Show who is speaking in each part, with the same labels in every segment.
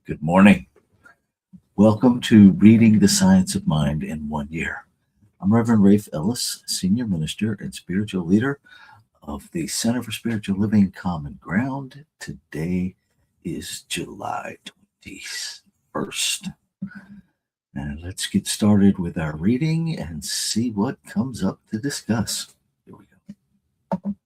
Speaker 1: Good morning. Welcome to Reading the Science of Mind in 1 Year. I'm Reverend Rafe Ellis, Senior Minister and Spiritual Leader of the Center for Spiritual Living Common Ground. Today is July 21st. And let's get started with our reading and see what comes up to discuss. Here we go.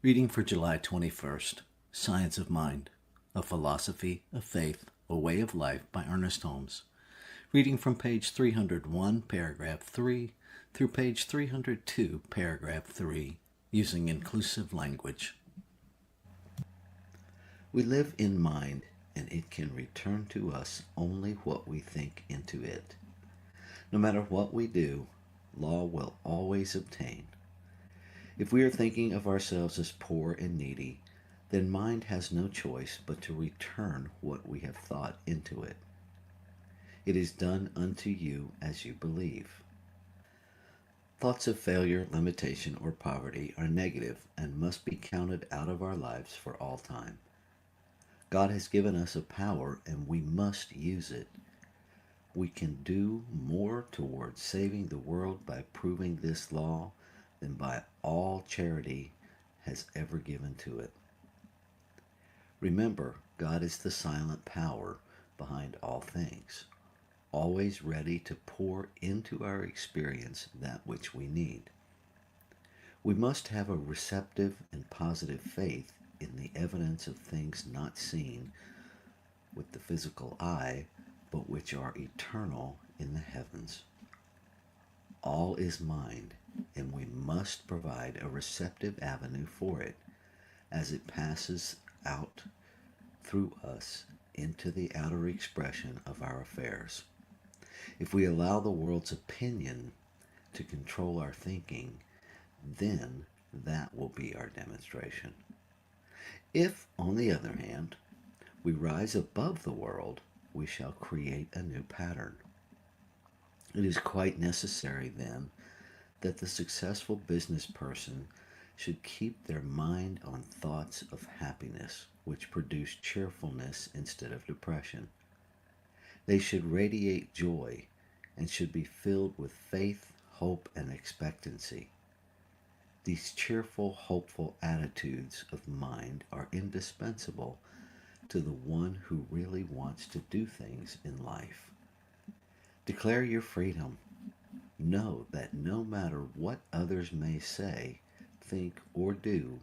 Speaker 2: Reading for July 21st, Science of Mind, A Philosophy, a Faith, a Way of Life by Ernest Holmes. Reading from page 301, paragraph 3, through page 302, paragraph 3, using inclusive language. We live in mind, and it can return to us only what we think into it. No matter what we do, law will always obtain. If we are thinking of ourselves as poor and needy, then mind has no choice but to return what we have thought into it. It is done unto you as you believe. Thoughts of failure, limitation, or poverty are negative and must be counted out of our lives for all time. God has given us a power and we must use it. We can do more towards saving the world by proving this law than by all charity has ever given to it. Remember, God is the silent power behind all things, always ready to pour into our experience that which we need. We must have a receptive and positive faith in the evidence of things not seen with the physical eye, but which are eternal in the heavens. All is mind, and we must provide a receptive avenue for it as it passes out through us into the outer expression of our affairs. If we allow the world's opinion to control our thinking, then that will be our demonstration. If, on the other hand, we rise above the world, we shall create a new pattern. It is quite necessary, then, that the successful business person should keep their mind on thoughts of happiness, which produce cheerfulness instead of depression. They should radiate joy and should be filled with faith, hope, and expectancy. These cheerful, hopeful attitudes of mind are indispensable to the one who really wants to do things in life. Declare your freedom. Know that no matter what others may say, think, or do,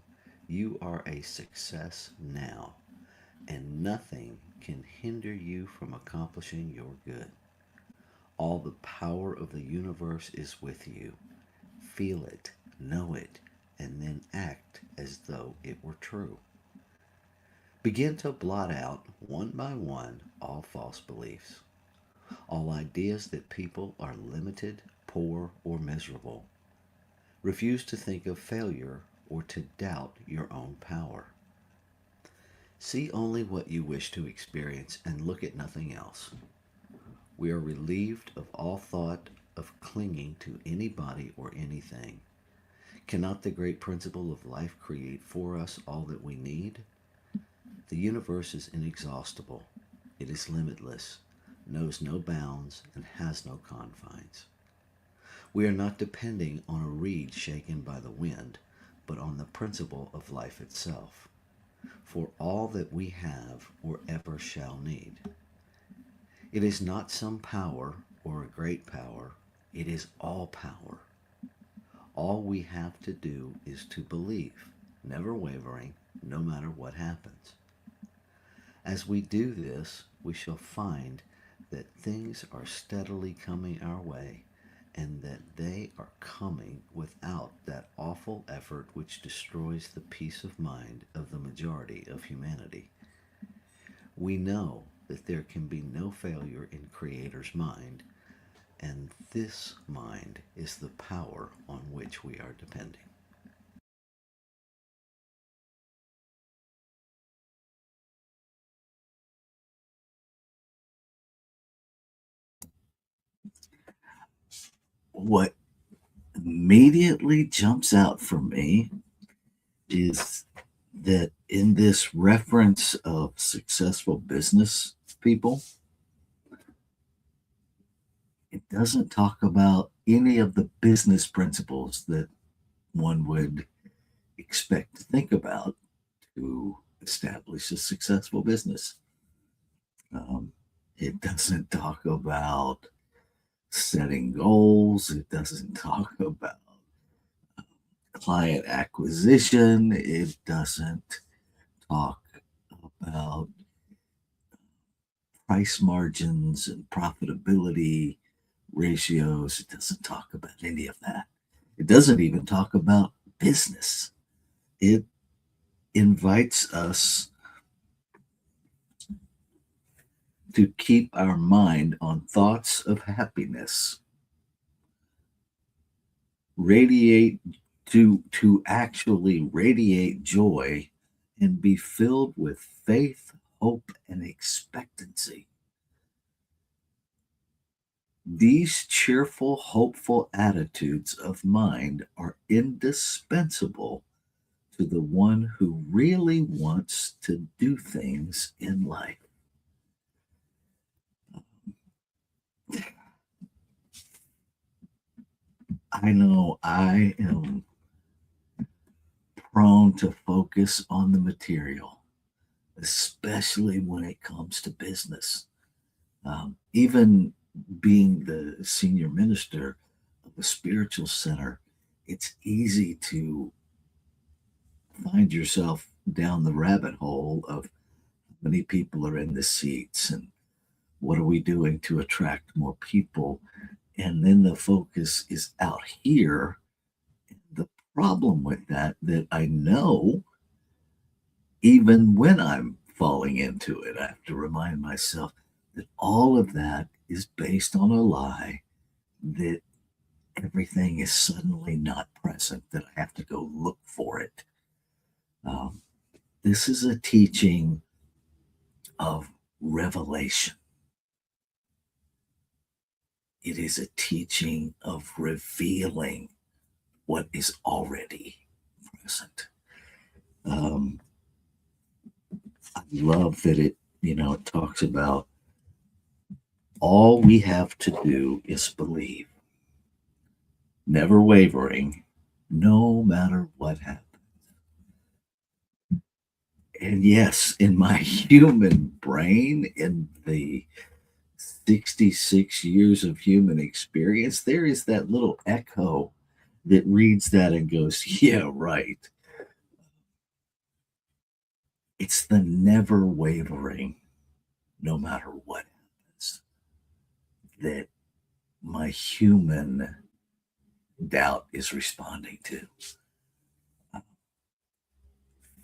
Speaker 2: you are a success now, and nothing can hinder you from accomplishing your good. All the power of the universe is with you. Feel it, know it, and then act as though it were true. Begin to blot out, one by one, all false beliefs, all ideas that people are limited, poor, or miserable. Refuse to think of failure or to doubt your own power. See only what you wish to experience and look at nothing else. We are relieved of all thought of clinging to anybody or anything. Cannot the great principle of life create for us all that we need? The universe is inexhaustible. It is limitless, knows no bounds, and has no confines. We are not depending on a reed shaken by the wind, but on the principle of life itself, for all that we have or ever shall need. It is not some power or a great power, it is all power. All we have to do is to believe, never wavering, no matter what happens. As we do this, we shall find that things are steadily coming our way and that they are coming without that awful effort which destroys the peace of mind of the majority of humanity. We know that there can be no failure in Creator's mind, and this mind is the power on which we are depending.
Speaker 1: What immediately jumps out for me is that in this reference of successful business people, it doesn't talk about any of the business principles that one would expect to think about to establish a successful business. Um, it doesn't talk about setting goals. It doesn't talk about client acquisition. It doesn't talk about price margins and profitability ratios. It doesn't talk about any of that. It doesn't even talk about business. It invites us to keep our mind on thoughts of happiness, radiate to actually radiate joy and be filled with faith, hope, and expectancy. These cheerful, hopeful attitudes of mind are indispensable to the one who really wants to do things in life. I know I am prone to focus on the material, especially when it comes to business. Even being the senior minister of a spiritual center, it's easy to find yourself down the rabbit hole of how many people are in the seats and what are we doing to attract more people. And then the focus is out here. The problem with that I know, even when I'm falling into it, I have to remind myself that all of that is based on a lie, that everything is suddenly not present, that I have to go look for it. Um, this is a teaching of revelation. It is a teaching of revealing what is already present. Um, I love that it talks about all we have to do is believe, never wavering, no matter what happens. And yes, in my human brain, in the 66 years of human experience, there is that little echo that reads that and goes, yeah, right. It's the never wavering, no matter what happens, that my human doubt is responding to.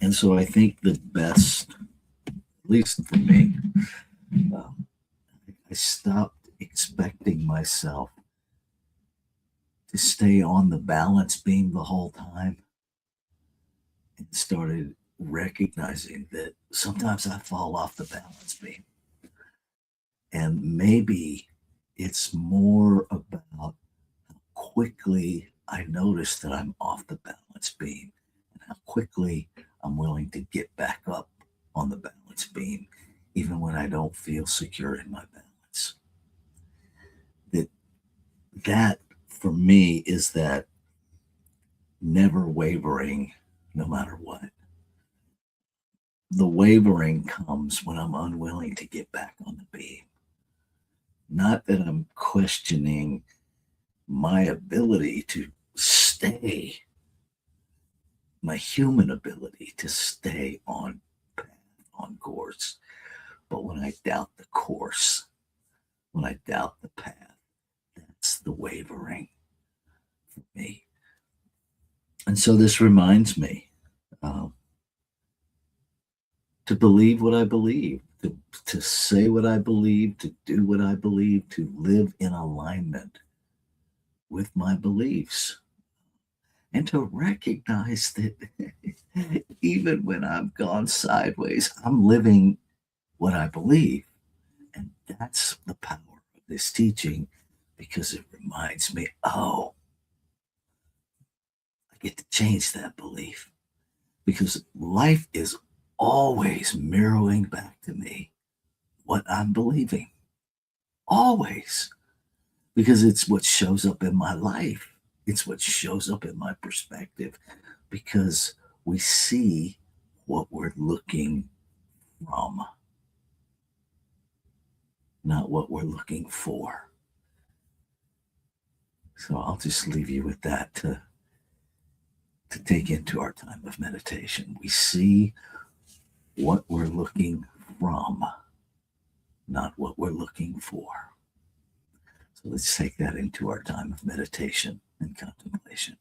Speaker 1: And so I think the best, at least for me, um, I stopped expecting myself to stay on the balance beam the whole time and started recognizing that sometimes I fall off the balance beam. And maybe it's more about how quickly I notice that I'm off the balance beam and how quickly I'm willing to get back up on the balance beam, even when I don't feel secure in my balance. That that for me is that never wavering no matter what. The wavering comes when I'm unwilling to get back on the beam. Not that I'm questioning my ability to stay, my human ability to stay on path, on course. But when I doubt the course, when I doubt the path, that's the wavering for me. And so this reminds me um, to believe what I believe, to say what I believe, to do what I believe, to live in alignment with my beliefs, and to recognize that even when I've gone sideways, I'm living what I believe. And that's the power of this teaching because it reminds me, oh, I get to change that belief because life is always mirroring back to me what I'm believing. Always. Because it's what shows up in my life, it's what shows up in my perspective, because we see what we're looking from, not what we're looking for. So I'll just leave you with that to take into our time of meditation. We see what we're looking from, not what we're looking for. So let's take that into our time of meditation and contemplation.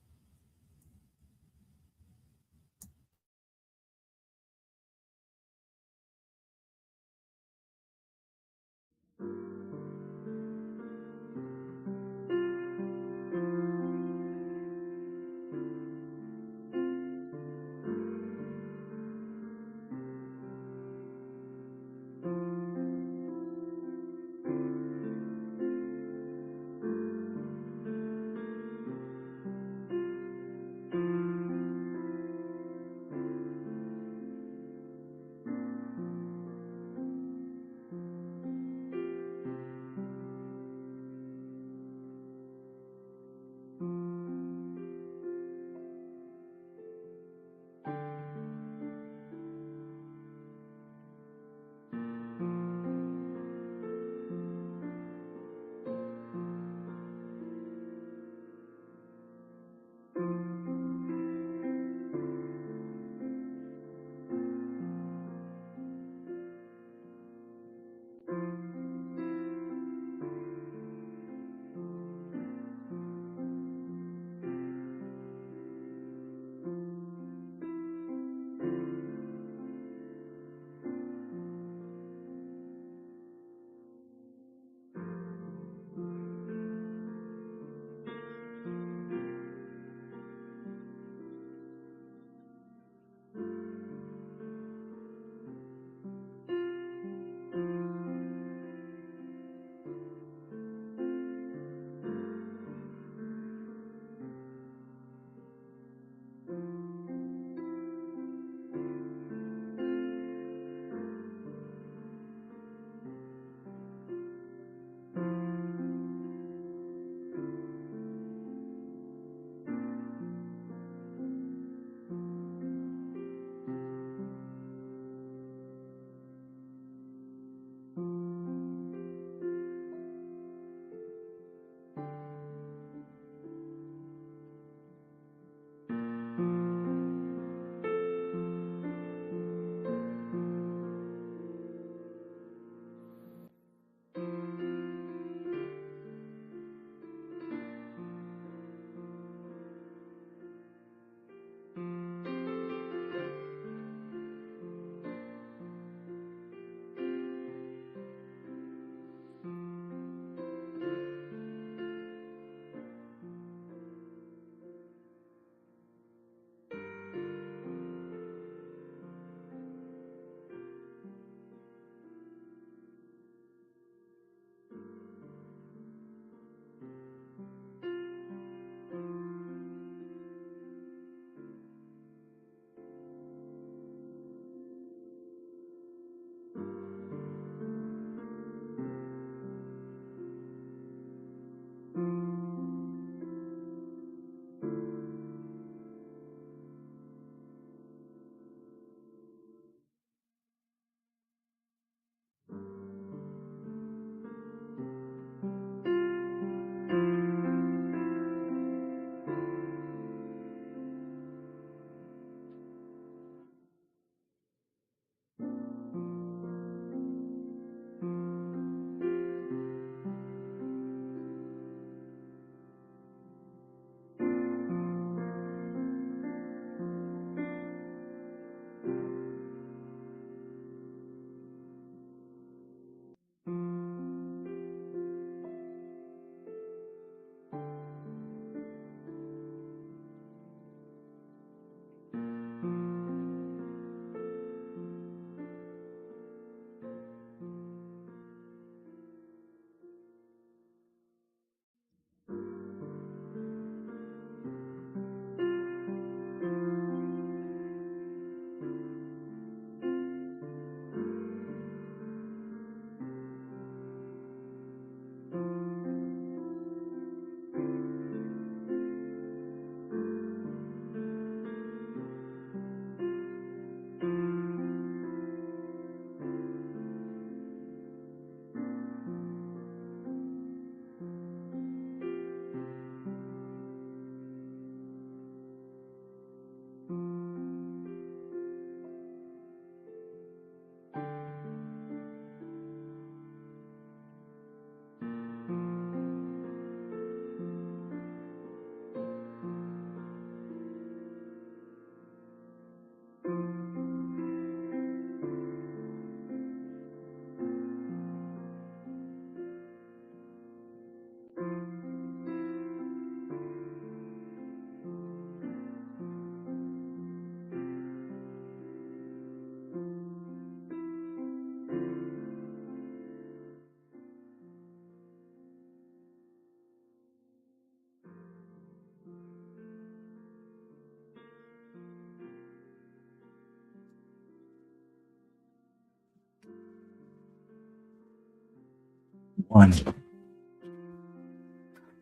Speaker 1: One.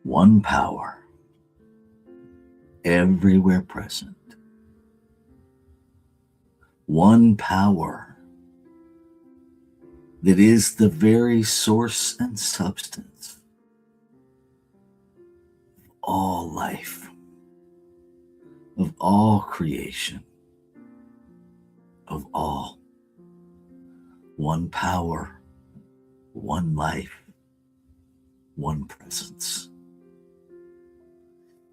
Speaker 1: One power, everywhere present. One power that is the very source and substance of all life, of all creation, of all. One power, one life, one presence.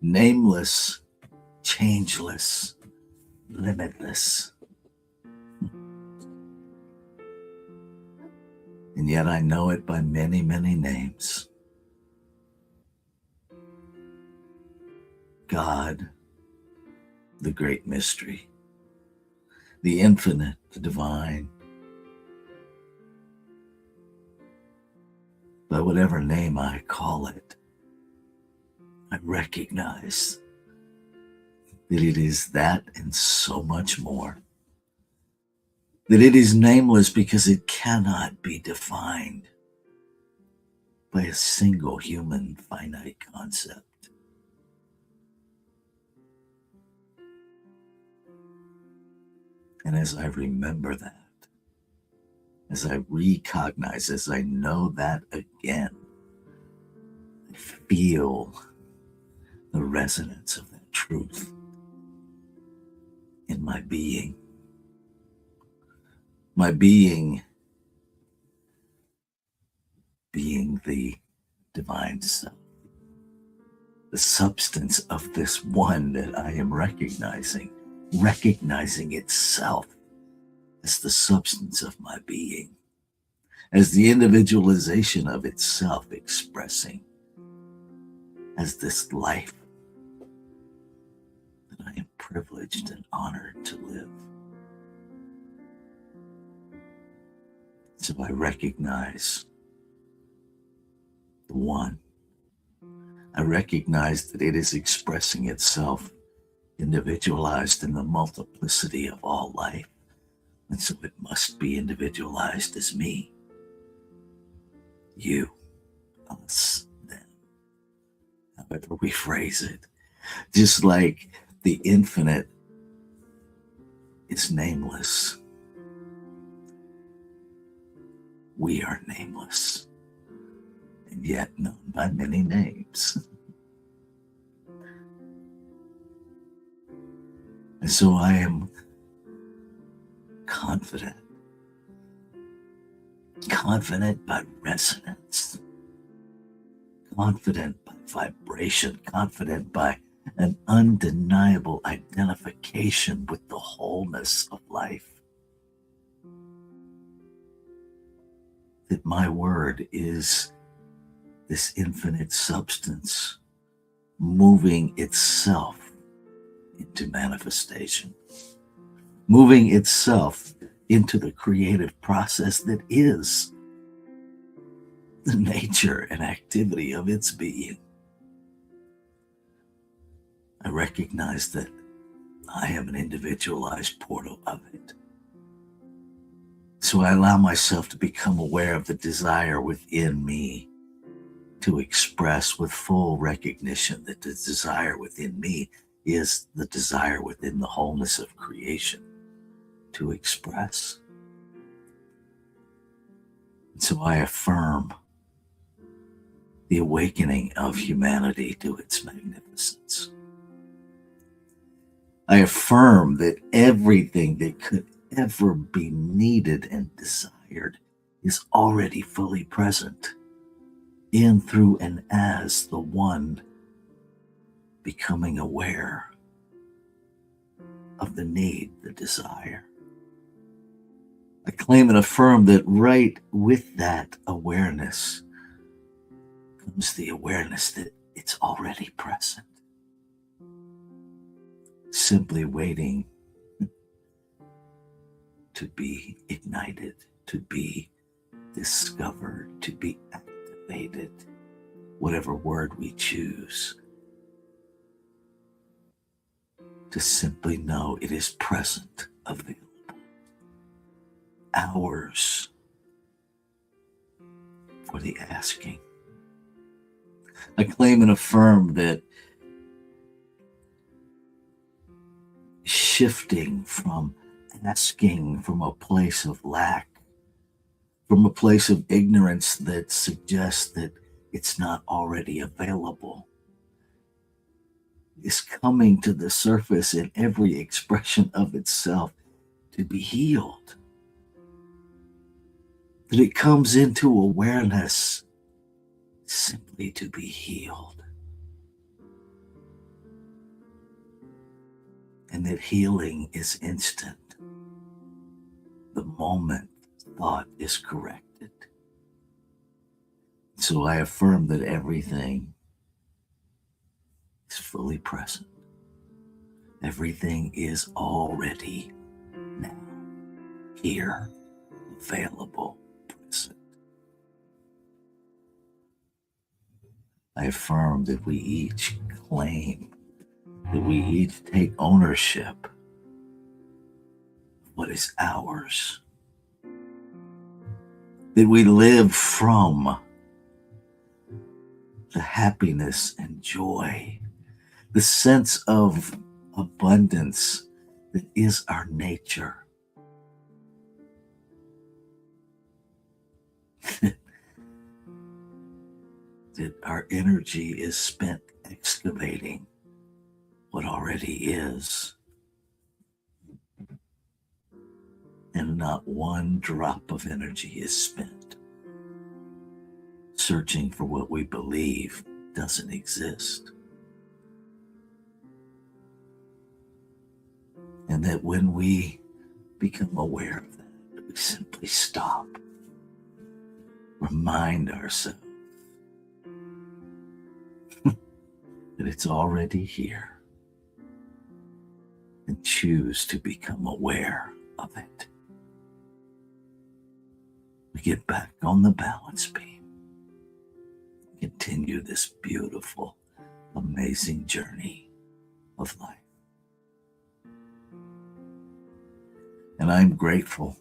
Speaker 1: Nameless, changeless, limitless. And yet I know it by many, many names. God, the great mystery, the infinite, the divine. By whatever name I call it, I recognize that it is that and so much more. That it is nameless because it cannot be defined by a single human finite concept. And as I remember that, as I recognize, as I know that again, I feel the resonance of that truth in my being. My being being the divine self, the substance of this one that I am recognizing itself as the substance of my being, as the individualization of itself expressing as this life that I am privileged and honored to live. So I recognize the one. I recognize that it is expressing itself individualized in the multiplicity of all life. And so it must be individualized as me, you, us, them, however we phrase it. Just like the infinite is nameless, we are nameless, and yet known by many names. And so I am confident by resonance, confident by vibration, confident by an undeniable identification with the wholeness of life. That my word is this infinite substance moving itself into manifestation, moving itself into the creative process that is the nature and activity of its being. I recognize that I am an individualized portal of it. So I allow myself to become aware of the desire within me to express with full recognition that the desire within me is the desire within the wholeness of creation to express. And so I affirm the awakening of humanity to its magnificence. I affirm that everything that could ever be needed and desired is already fully present in, through, and as the one becoming aware of the need, the desire. I claim and affirm that right with that awareness comes the awareness that it's already present, simply waiting to be ignited, to be discovered, to be activated, whatever word we choose, to simply know it is present, available, ours, for the asking. I claim and affirm that shifting from asking from a place of lack, from a place of ignorance that suggests that it's not already available, is coming to the surface in every expression of itself to be healed. That it comes into awareness simply to be healed. And that healing is instant the moment thought is corrected. So I affirm that everything is fully present. Everything is already now, here, available, present. I affirm that we each claim, that we each take ownership of what is ours. That we live from the happiness and joy, the sense of abundance that is our nature. That our energy is spent excavating what already is, and not one drop of energy is spent searching for what we believe doesn't exist. And that when we become aware of that, we simply stop, remind ourselves that it's already here, and choose to become aware of it. We get back on the balance beam, continue this beautiful, amazing journey of life. And I'm grateful.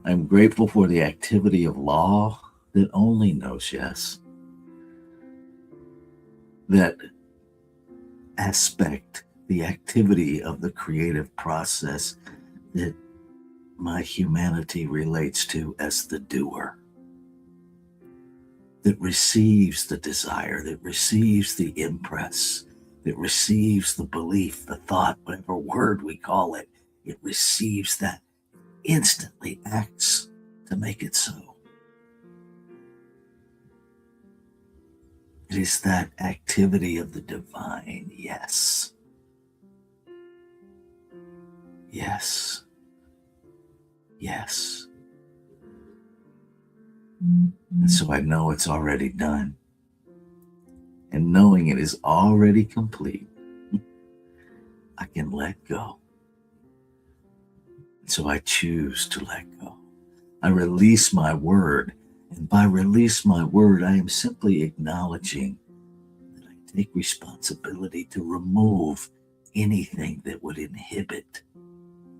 Speaker 1: I'm grateful for the activity of law that only knows yes. That aspect, the activity of the creative process that my humanity relates to as the doer, that receives the desire, that receives the impress, that receives the belief, the thought, whatever word we call it, it receives that, instantly acts to make it so. It is that activity of the divine, yes. Yes. Yes. And so I know it's already done. And knowing it is already complete, I can let go. So I choose to let go. I release my word. And by release my word, I am simply acknowledging that I take responsibility to remove anything that would inhibit,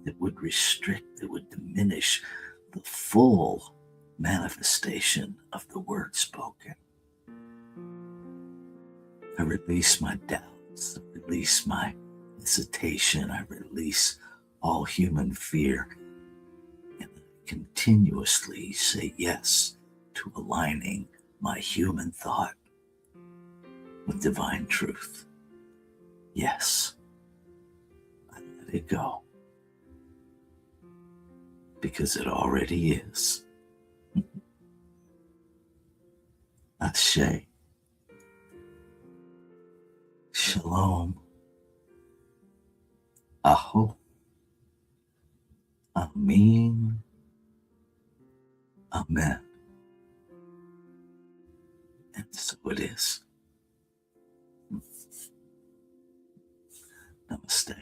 Speaker 1: that would restrict, that would diminish the full manifestation of the word spoken. I release my doubts, I release my hesitation, I release all human fear, and I continuously say yes to aligning my human thought with divine truth. Yes, I let it go, because it already is. Ashe. Shalom. Aho. Amin. Amen. And so it is. Namaste.